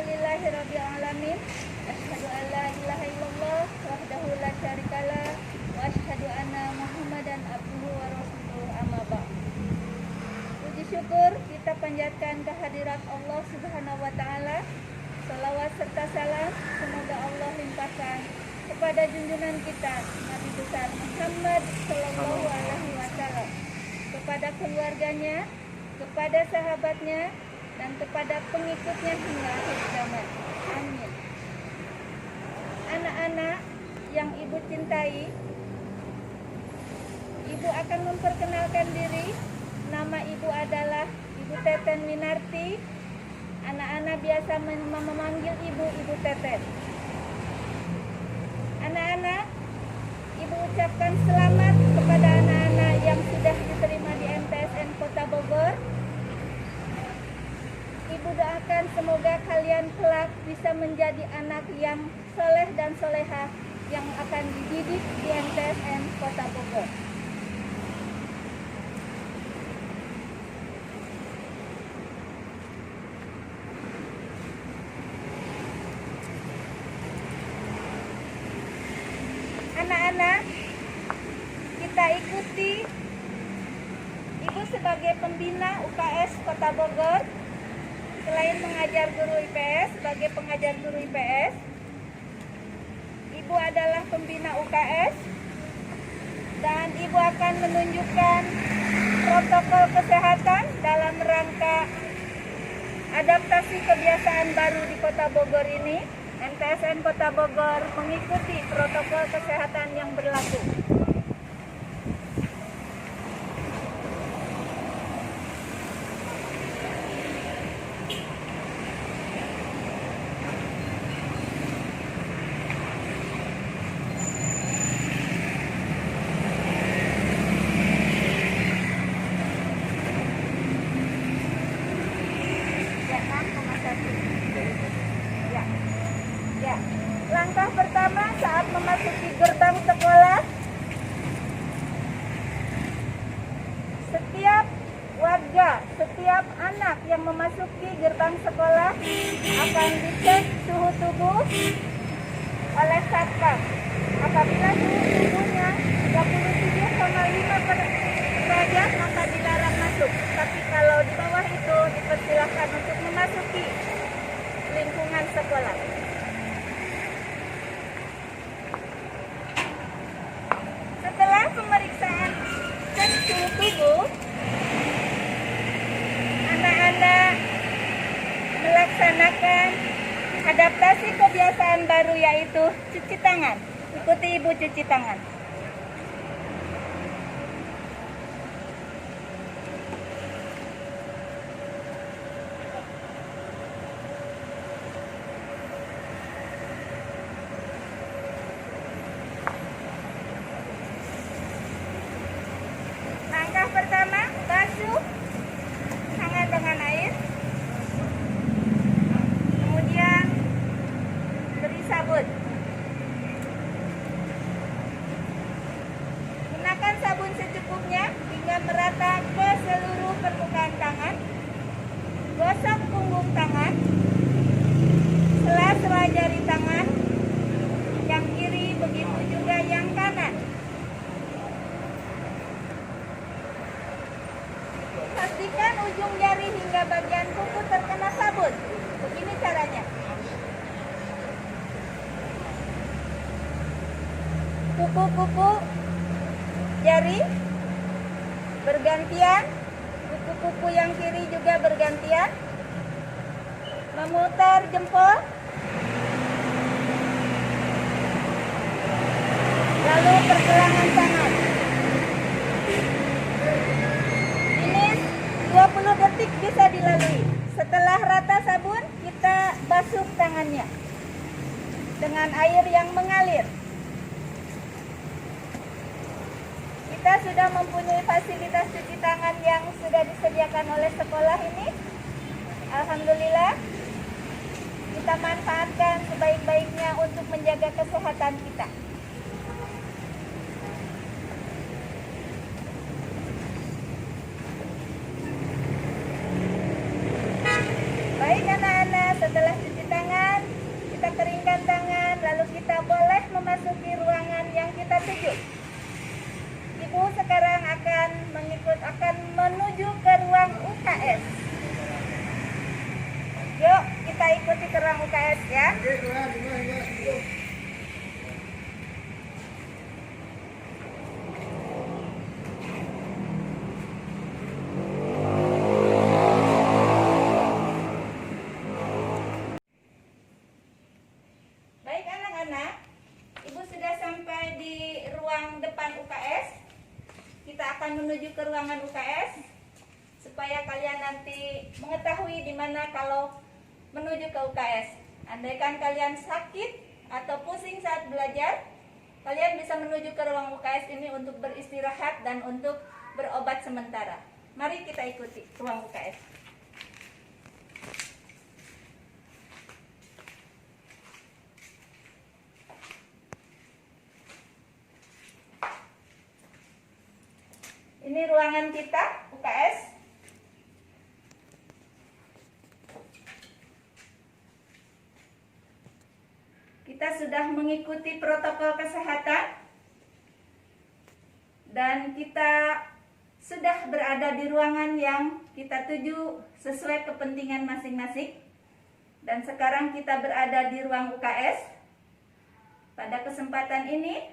Alhamdulillahirabbil alamin. Asyhadu an la ilaha illallah wahdahu la syarikalah wa asyhadu anna Muhammadan abduhu wa rasuluhu amma ba'd. Puji syukur kita panjatkan kehadirat Allah Subhanahu wa taala. Salawat serta salam semoga Allah limpahkan kepada junjungan kita Nabi besar Muhammad sallallahu alaihi wasallam, kepada keluarganya, kepada sahabatnya, dan kepada pengikutnya hingga akhir zaman. Amin. Anak-anak yang ibu cintai, ibu akan memperkenalkan diri. Nama ibu adalah Ibu Teten Winarti. Anak-anak biasa memanggil ibu Teten. Anak-anak, ibu ucapkan selamat kepada anak-anak yang sudah diterima di MTSN Kota Bogor. Ibu doakan semoga kalian kelak bisa menjadi anak yang soleh dan solehah yang akan dididik di MTSN Kota Bogor. Anak-anak, kita ikuti ibu sebagai pembina UKS Kota Bogor. Selain mengajar guru IPS, sebagai pengajar guru IPS, ibu adalah pembina UKS dan ibu akan menunjukkan protokol kesehatan dalam rangka adaptasi kebiasaan baru di Kota Bogor ini. MTSN Kota Bogor mengikuti protokol kesehatan yang berlaku. Langkah pertama saat memasuki gerbang sekolah, setiap warga, setiap anak yang memasuki gerbang sekolah akan dicek suhu tubuh oleh satgas. Apabila suhu tubuhnya 37,5 derajat maka dilarang masuk. Tapi kalau di bawah itu dipersilakan untuk memasuki lingkungan sekolah. Pemeriksaan cek suhu tubuh, anak-anak melaksanakan adaptasi kebiasaan baru yaitu cuci tangan. Ikuti ibu cuci tangan. Langkah pertama, basuh tangan dengan air. Kemudian beri sabun. Gunakan sabun secukupnya hingga merata ke seluruh permukaan tangan. Gosok punggung tangan, sela-sela jari tangan, yang kiri begitu juga yang kanan. Pastikan ujung jari hingga bagian kuku terkena sabun. Begini caranya. Kuku-kuku jari bergantian, kuku-kuku yang kiri juga bergantian. Memutar jempol, lalu pergelangan tangan. 20 detik bisa dilalui. Setelah rata sabun, kita basuh tangannya dengan air yang mengalir. Kita sudah mempunyai fasilitas cuci tangan yang sudah disediakan oleh sekolah ini. Alhamdulillah, kita manfaatkan sebaik-baiknya untuk menjaga kesehatan kita. Baik anak-anak, setelah cuci tangan kita tuju. Ibu sekarang akan menuju ke ruang UKS. Yuk kita ikuti ke ruang UKS ya. Baik anak-anak, Ibu sudah sampai di ruang depan UKS. Kita akan menuju ke ruangan UKS supaya kalian nanti mengetahui di mana kalau menuju ke UKS. Andaikan kalian sakit atau pusing saat belajar, kalian bisa menuju ke ruang UKS ini untuk beristirahat dan untuk berobat sementara. Mari kita ikuti ruang UKS. Ini ruangan kita, UKS. Kita sudah mengikuti protokol kesehatan dan kita sudah berada di ruangan yang kita tuju sesuai kepentingan masing-masing. Dan sekarang kita berada di ruang UKS. Pada kesempatan ini,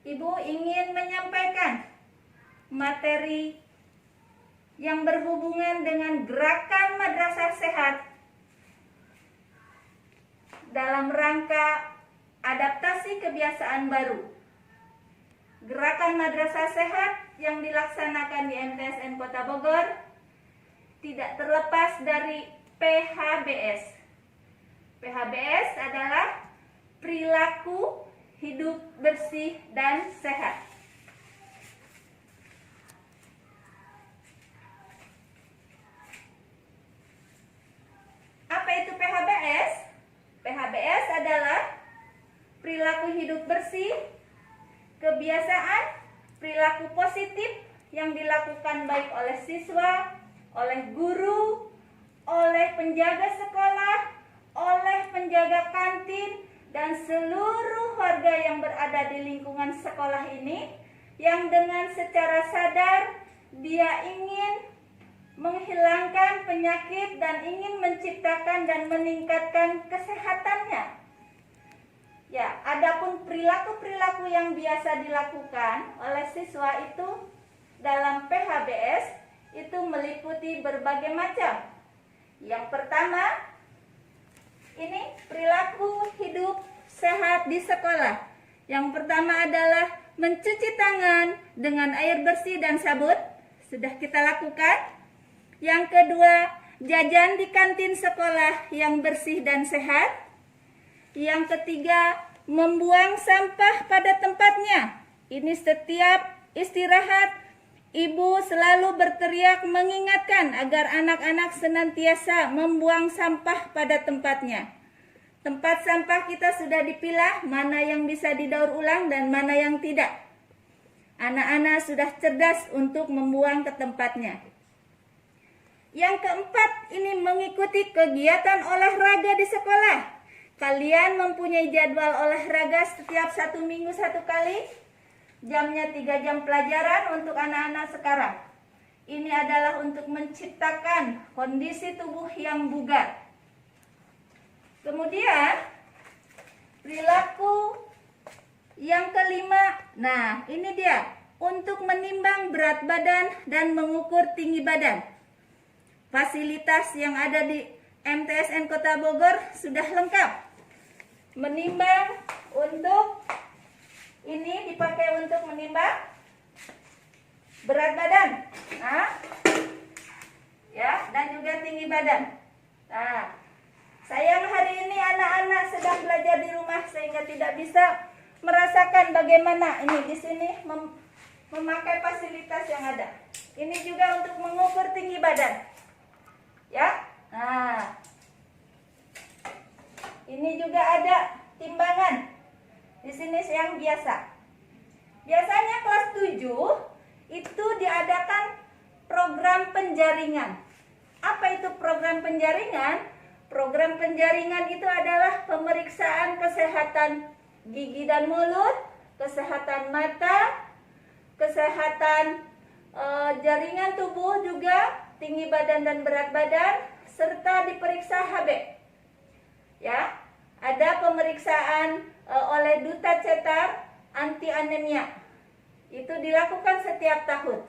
Ibu ingin menyampaikan materi yang berhubungan dengan gerakan madrasah sehat dalam rangka adaptasi kebiasaan baru. Gerakan madrasah sehat yang dilaksanakan di MTSN Kota Bogor tidak terlepas dari PHBS. PHBS adalah perilaku hidup bersih dan sehat. Apa itu PHBS? PHBS adalah perilaku hidup bersih, kebiasaan, perilaku positif yang dilakukan baik oleh siswa, oleh guru, oleh penjaga sekolah, oleh penjaga kantin, dan seluruh warga yang berada di lingkungan sekolah ini yang dengan secara sadar dia ingin menghilangkan penyakit dan ingin menciptakan dan meningkatkan kesehatannya. Ya, adapun perilaku-perilaku yang biasa dilakukan oleh siswa itu dalam PHBS itu meliputi berbagai macam. Yang pertama, ini perilaku hidup sehat di sekolah. Yang pertama adalah mencuci tangan dengan air bersih dan sabun. Sudah kita lakukan. Yang kedua, jajan di kantin sekolah yang bersih dan sehat. Yang ketiga, membuang sampah pada tempatnya. Ini setiap istirahat, ibu selalu berteriak mengingatkan agar anak-anak senantiasa membuang sampah pada tempatnya. Tempat sampah kita sudah dipilah, mana yang bisa didaur ulang dan mana yang tidak. Anak-anak sudah cerdas untuk membuang ke tempatnya. Yang keempat, ini mengikuti kegiatan olahraga di sekolah. Kalian mempunyai jadwal olahraga setiap 1 minggu 1 kali. Jamnya 3 jam pelajaran untuk anak-anak sekarang. Ini adalah untuk menciptakan kondisi tubuh yang bugar. Kemudian, perilaku yang kelima. Nah, ini dia. Untuk menimbang berat badan dan mengukur tinggi badan. Fasilitas yang ada di MTSN Kota Bogor sudah lengkap. Menimbang untuk ini dipakai untuk menimbang berat badan. Nah, ya, dan juga tinggi badan. Nah, sayang hari ini anak-anak sedang belajar di rumah sehingga tidak bisa merasakan bagaimana ini di sini memakai fasilitas yang ada. Ini juga untuk mengukur tinggi badan. Ya, nah, ini juga ada timbangan. Di sini yang biasa. Biasanya kelas 7 itu diadakan program penjaringan. Apa itu program penjaringan? Program penjaringan itu adalah pemeriksaan kesehatan gigi dan mulut, kesehatan mata, kesehatan jaringan tubuh juga, tinggi badan dan berat badan, serta diperiksa HB. Ya, ada pemeriksaan oleh duta cetar anti anemia. Itu dilakukan setiap tahun.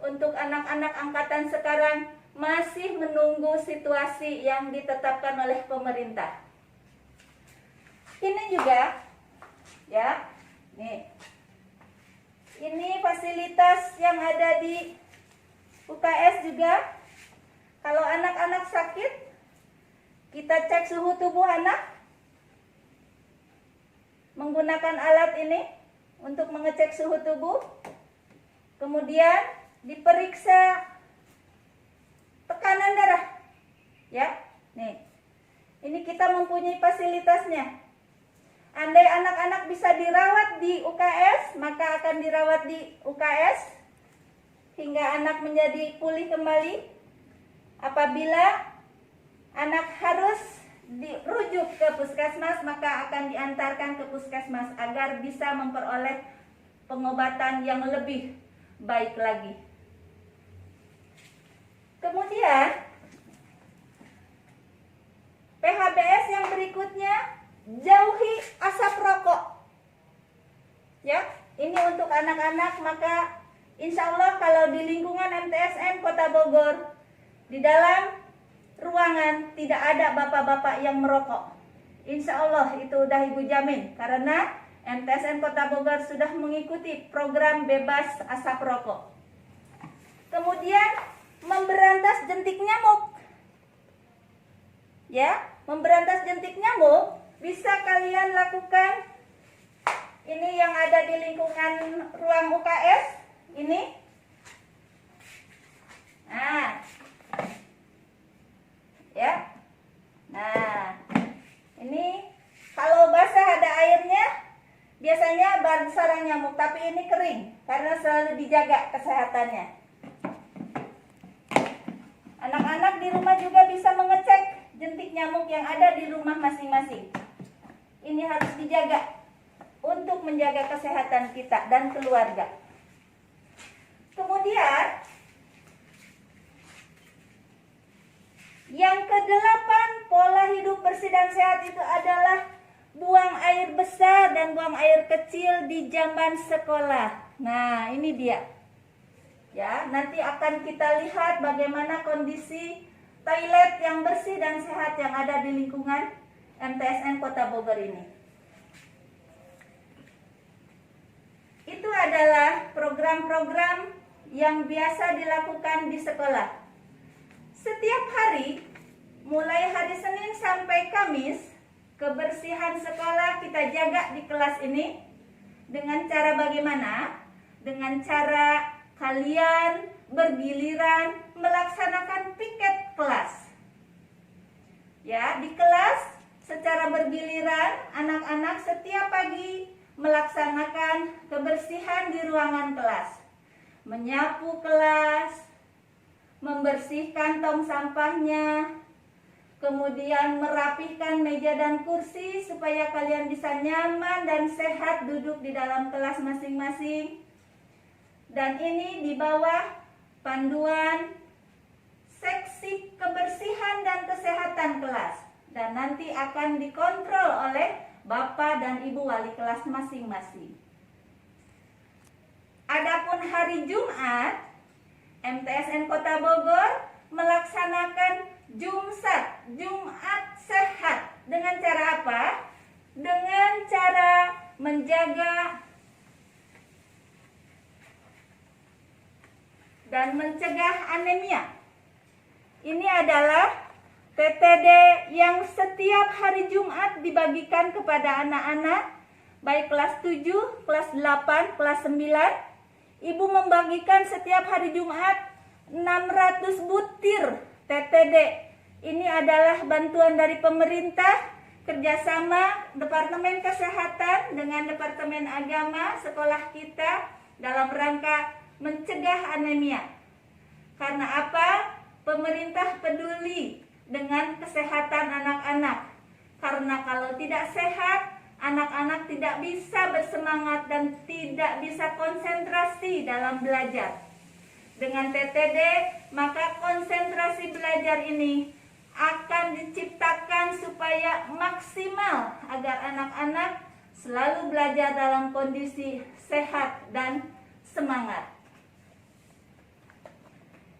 Untuk anak-anak angkatan sekarang masih menunggu situasi yang ditetapkan oleh pemerintah. Ini juga, ya, nih. Ini fasilitas yang ada di UKS juga. Kalau anak-anak sakit, kita cek suhu tubuh anak menggunakan alat ini untuk mengecek suhu tubuh. Kemudian diperiksa tekanan darah. Ya, nih. Ini kita mempunyai fasilitasnya. Andai anak-anak bisa dirawat di UKS, maka akan dirawat di UKS hingga anak menjadi pulih kembali. Apabila anak harus dirujuk ke puskesmas, maka akan diantarkan ke puskesmas agar bisa memperoleh pengobatan yang lebih baik lagi. Kemudian PHBS yang berikutnya, jauhi asap rokok. Ya, ini untuk anak-anak, maka insya Allah kalau di lingkungan MTSN Kota Bogor, di dalam ruangan tidak ada bapak-bapak yang merokok. Insya Allah itu udah Ibu jamin, karena MTSN Kota Bogor sudah mengikuti program bebas asap rokok. Kemudian memberantas jentik nyamuk. Ya, memberantas jentik nyamuk bisa kalian lakukan. Ini yang ada di lingkungan ruang UKS ini. Nah, ya. Nah, ini kalau basah ada airnya, biasanya sarang nyamuk, tapi ini kering karena selalu dijaga kesehatannya. Anak-anak di rumah juga bisa mengecek jentik nyamuk yang ada di rumah masing-masing. Ini harus dijaga untuk menjaga kesehatan kita dan keluarga. Kemudian yang ke-8, pola hidup bersih dan sehat itu adalah buang air besar dan buang air kecil di jamban sekolah. Nah, ini dia. Ya, nanti akan kita lihat bagaimana kondisi toilet yang bersih dan sehat yang ada di lingkungan MTSN Kota Bogor ini. Itu adalah program-program yang biasa dilakukan di sekolah. Setiap hari, mulai hari Senin sampai Kamis, kebersihan sekolah kita jaga di kelas ini. Dengan cara bagaimana? Dengan cara kalian bergiliran melaksanakan piket kelas. Ya, di kelas secara bergiliran anak-anak setiap pagi melaksanakan kebersihan di ruangan kelas. Menyapu kelas, membersihkan tong sampahnya, kemudian merapihkan meja dan kursi supaya kalian bisa nyaman dan sehat duduk di dalam kelas masing-masing. Dan ini di bawah panduan seksi kebersihan dan kesehatan kelas. Dan nanti akan dikontrol oleh Bapak dan Ibu wali kelas masing-masing. Adapun hari Jumat, MTSN Kota Bogor melaksanakan Jumsat, Jumat Sehat. Dengan cara apa? Dengan cara menjaga dan mencegah anemia. Ini adalah TTD yang setiap hari Jumat dibagikan kepada anak-anak, baik kelas 7, kelas 8, kelas 9. Ibu membagikan setiap hari Jumat 600 butir TTD. Ini adalah bantuan dari pemerintah, kerjasama Departemen Kesehatan dengan Departemen Agama sekolah kita dalam rangka mencegah anemia. Karena apa? Pemerintah peduli dengan kesehatan anak-anak. Karena kalau tidak sehat, anak-anak tidak bisa bersemangat dan tidak bisa konsentrasi dalam belajar. Dengan TTD, maka konsentrasi belajar ini akan diciptakan supaya maksimal agar anak-anak selalu belajar dalam kondisi sehat dan semangat.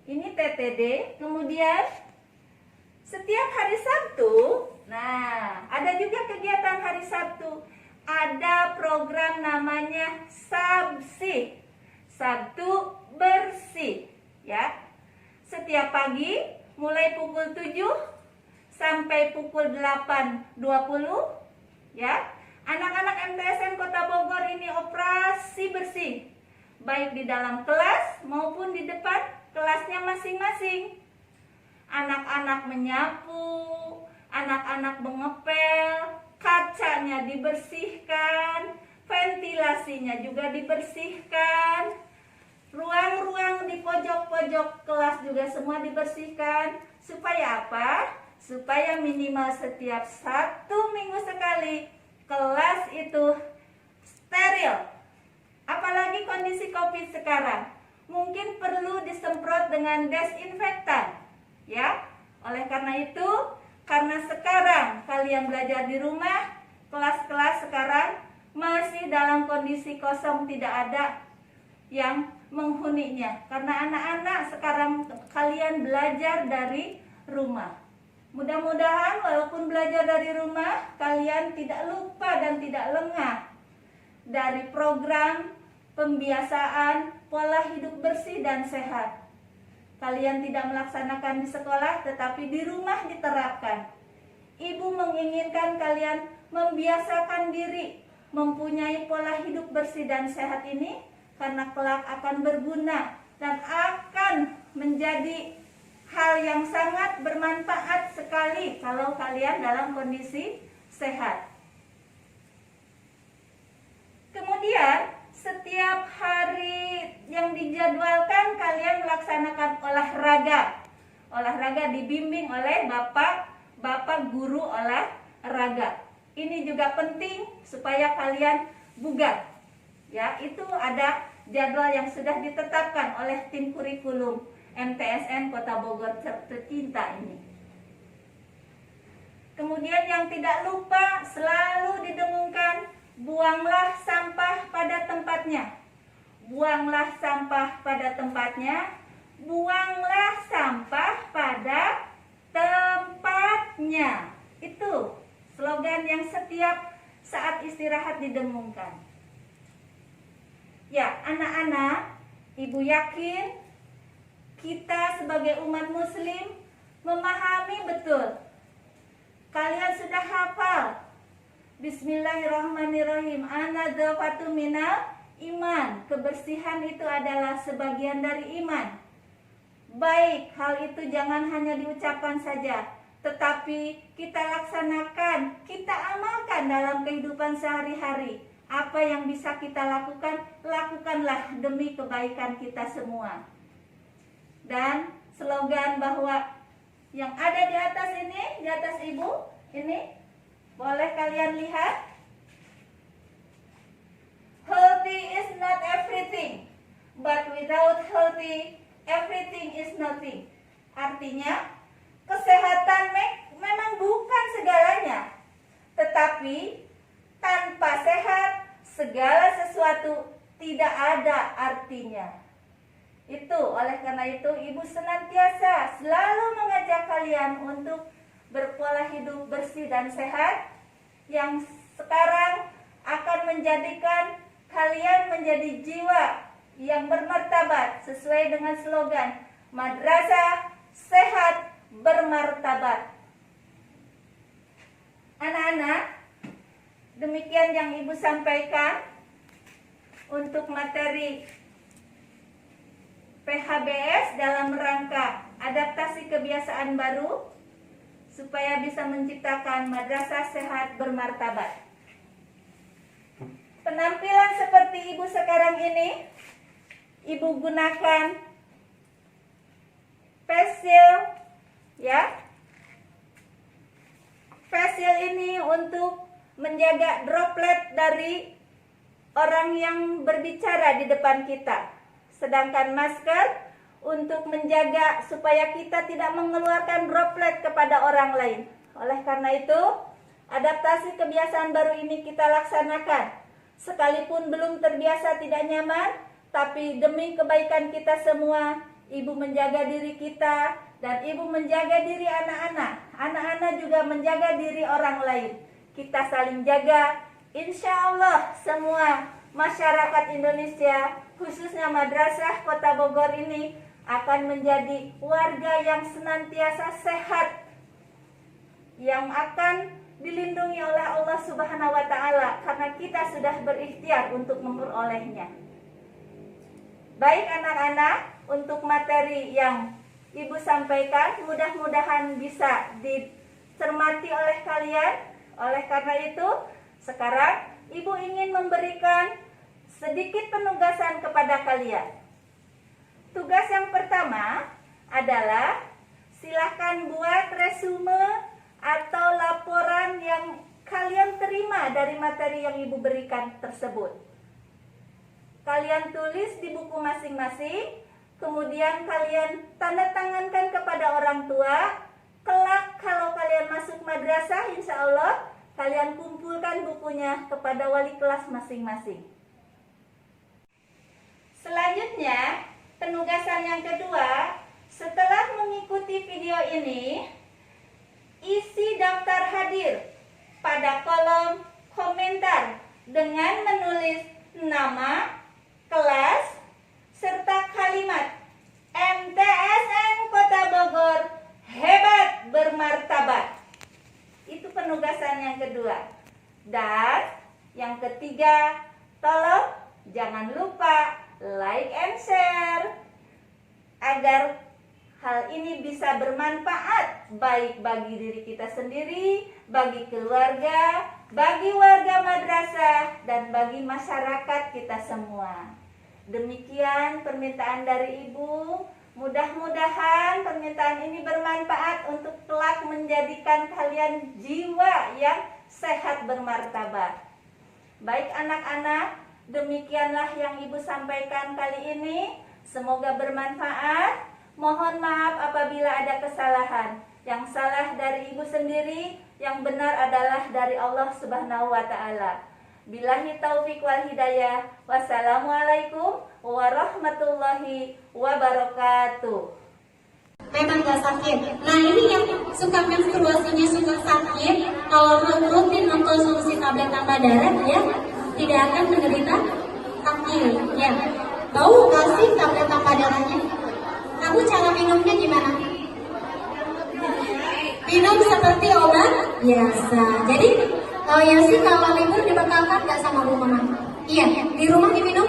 Ini TTD. Kemudian setiap hari Sabtu, nah ada juga kegiatan hari Sabtu. Ada program namanya Sabsi, Sabtu bersih, ya. Setiap pagi mulai pukul 7 sampai pukul 8.20, ya. Anak-anak MTSN Kota Bogor ini operasi bersih, baik di dalam kelas maupun di depan kelasnya masing-masing. Anak-anak menyapu, anak-anak mengepel, kacanya dibersihkan, ventilasinya juga dibersihkan, ruang-ruang di pojok-pojok kelas juga semua dibersihkan. Supaya apa? Supaya minimal setiap 1 minggu sekali kelas itu steril. Apalagi kondisi COVID sekarang, mungkin perlu disemprot dengan desinfektan, ya. Oleh karena itu, karena sekarang kalian belajar di rumah, kelas-kelas sekarang masih dalam kondisi kosong, tidak ada yang menghuninya. Karena anak-anak sekarang kalian belajar dari rumah. Mudah-mudahan walaupun belajar dari rumah, kalian tidak lupa dan tidak lengah dari program pembiasaan pola hidup bersih dan sehat. Kalian tidak melaksanakan di sekolah, tetapi di rumah diterapkan. Ibu menginginkan kalian membiasakan diri mempunyai pola hidup bersih dan sehat ini, karena kelak akan berguna dan akan menjadi hal yang sangat bermanfaat sekali kalau kalian dalam kondisi sehat. Kemudian setiap hari yang dijadwalkan kalian melaksanakan olahraga. Olahraga dibimbing oleh bapak guru olahraga. Ini juga penting supaya kalian bugar. Ya, itu ada jadwal yang sudah ditetapkan oleh tim kurikulum MTSN Kota Bogor tercinta ini. Kemudian yang tidak lupa selalu didengungkan, buanglah sampah pada tempatnya. Buanglah sampah pada tempatnya. Buanglah sampah pada tempatnya. Itu slogan yang setiap saat istirahat didengungkan. Ya, anak-anak, ibu yakin kita sebagai umat muslim memahami betul. Kalian sudah hafal Bismillahirrahmanirrahim, an-nadzafatu minal iman. Kebersihan itu adalah sebagian dari iman. Baik, hal itu jangan hanya diucapkan saja, tetapi kita laksanakan, kita amalkan dalam kehidupan sehari-hari. Apa yang bisa kita lakukan, lakukanlah demi kebaikan kita semua. Dan slogan bahwa yang ada di atas ini, di atas ibu, ini boleh kalian lihat. Healthy is not everything, but without healthy, everything is nothing. Artinya, kesehatan memang bukan segalanya, tetapi tanpa sehat, segala sesuatu tidak ada artinya. Itu, oleh karena itu, ibu senantiasa selalu mengajak kalian untuk berpola hidup bersih dan sehat, yang sekarang akan menjadikan kalian menjadi jiwa yang bermartabat sesuai dengan slogan Madrasah Sehat Bermartabat. Anak-anak, demikian yang ibu sampaikan untuk materi PHBS dalam rangka adaptasi kebiasaan baru supaya bisa menciptakan madrasah sehat bermartabat. Penampilan seperti ibu sekarang ini, ibu gunakan face shield, ya. Face shield ini untuk menjaga droplet dari orang yang berbicara di depan kita. Sedangkan masker untuk menjaga supaya kita tidak mengeluarkan droplet kepada orang lain. Oleh karena itu, adaptasi kebiasaan baru ini kita laksanakan. Sekalipun belum terbiasa tidak nyaman, tapi demi kebaikan kita semua, ibu menjaga diri kita dan ibu menjaga diri anak-anak. Anak-anak juga menjaga diri orang lain. Kita saling jaga. Insya Allah semua masyarakat Indonesia, khususnya Madrasah Kota Bogor ini akan menjadi warga yang senantiasa sehat, yang akan dilindungi oleh Allah Subhanahu wa Ta'ala, karena kita sudah berikhtiar untuk memperolehnya. Baik anak-anak, untuk materi yang ibu sampaikan mudah-mudahan bisa dicermati oleh kalian. Oleh karena itu, sekarang ibu ingin memberikan sedikit penugasan kepada kalian. Tugas yang pertama adalah silakan buat resume atau laporan yang kalian terima dari materi yang ibu berikan tersebut. Kalian tulis di buku masing-masing, kemudian kalian tanda tangankan kepada orang tua. Kelak kalau kalian masuk madrasah, insya Allah kalian kumpulkan bukunya kepada wali kelas masing-masing. Selanjutnya, penugasan yang kedua, setelah mengikuti video ini, isi daftar hadir pada kolom komentar dengan menulis nama, kelas, serta kalimat MTSN Kota Bogor hebat bermartabat. Itu penugasan yang kedua. Dan yang ketiga, tolong jangan lupa like and share agar hal ini bisa bermanfaat baik bagi diri kita sendiri, bagi keluarga, bagi warga madrasah, dan bagi masyarakat kita semua. Demikian permintaan dari ibu. Mudah-mudahan permintaan ini bermanfaat untuk kelak menjadikan kalian jiwa yang sehat bermartabat. Baik anak-anak, demikianlah yang ibu sampaikan kali ini. Semoga bermanfaat. Mohon maaf apabila ada kesalahan. Yang salah dari ibu sendiri, yang benar adalah dari Allah Subhanahu wa Ta'ala. Billahi taufiq wal hidayah. Wassalamualaikum warahmatullahi wabarakatuh. Memang gak sakit. Nah ini yang suka menstruasinya suka sakit, kalau rutin mengkonsumsi tablet tambah darah ya tidak akan menderita takil. Ya, tahu gak sih tablet tambah darahnya? Kamu cara minumnya gimana? Minum seperti obat biasa. Jadi Yasi kalau libur dibekalkan nggak sama Bu Mama? Iya, di rumah diminum?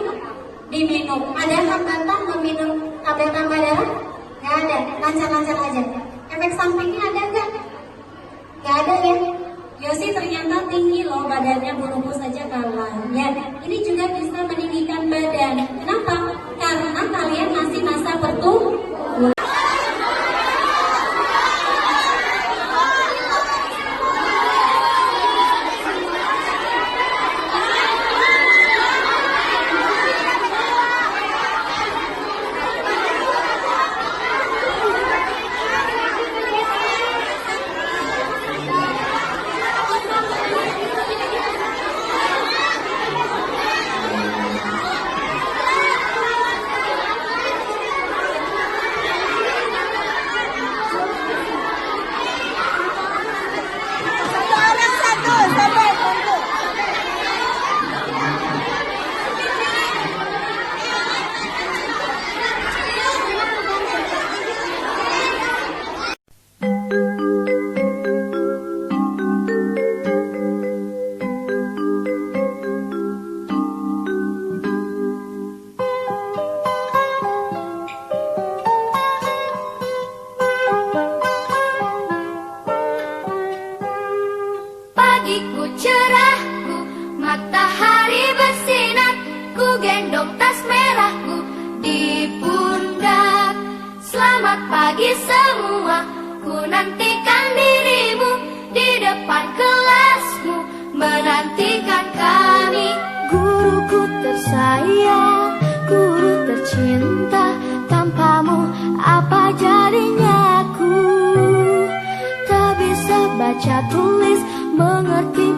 Diminum. Ada hambatan meminum tablet tambah darah? Nggak ada, lancar-lancar aja. Efek sampingnya ada nggak? Nggak ada ya. Yosi ternyata tinggi loh badannya, bulu saja kalah. Ya, ini juga bisa meninggikan badan. Kenapa? Karena kalian masih masa pertumbuhan. Pagiku cerahku, matahari bersinar, ku gendong tas merahku di pundak. Selamat pagi semua, ku nantikan dirimu di depan kelasmu. Apa jadinya aku tak bisa baca tulis, mengerti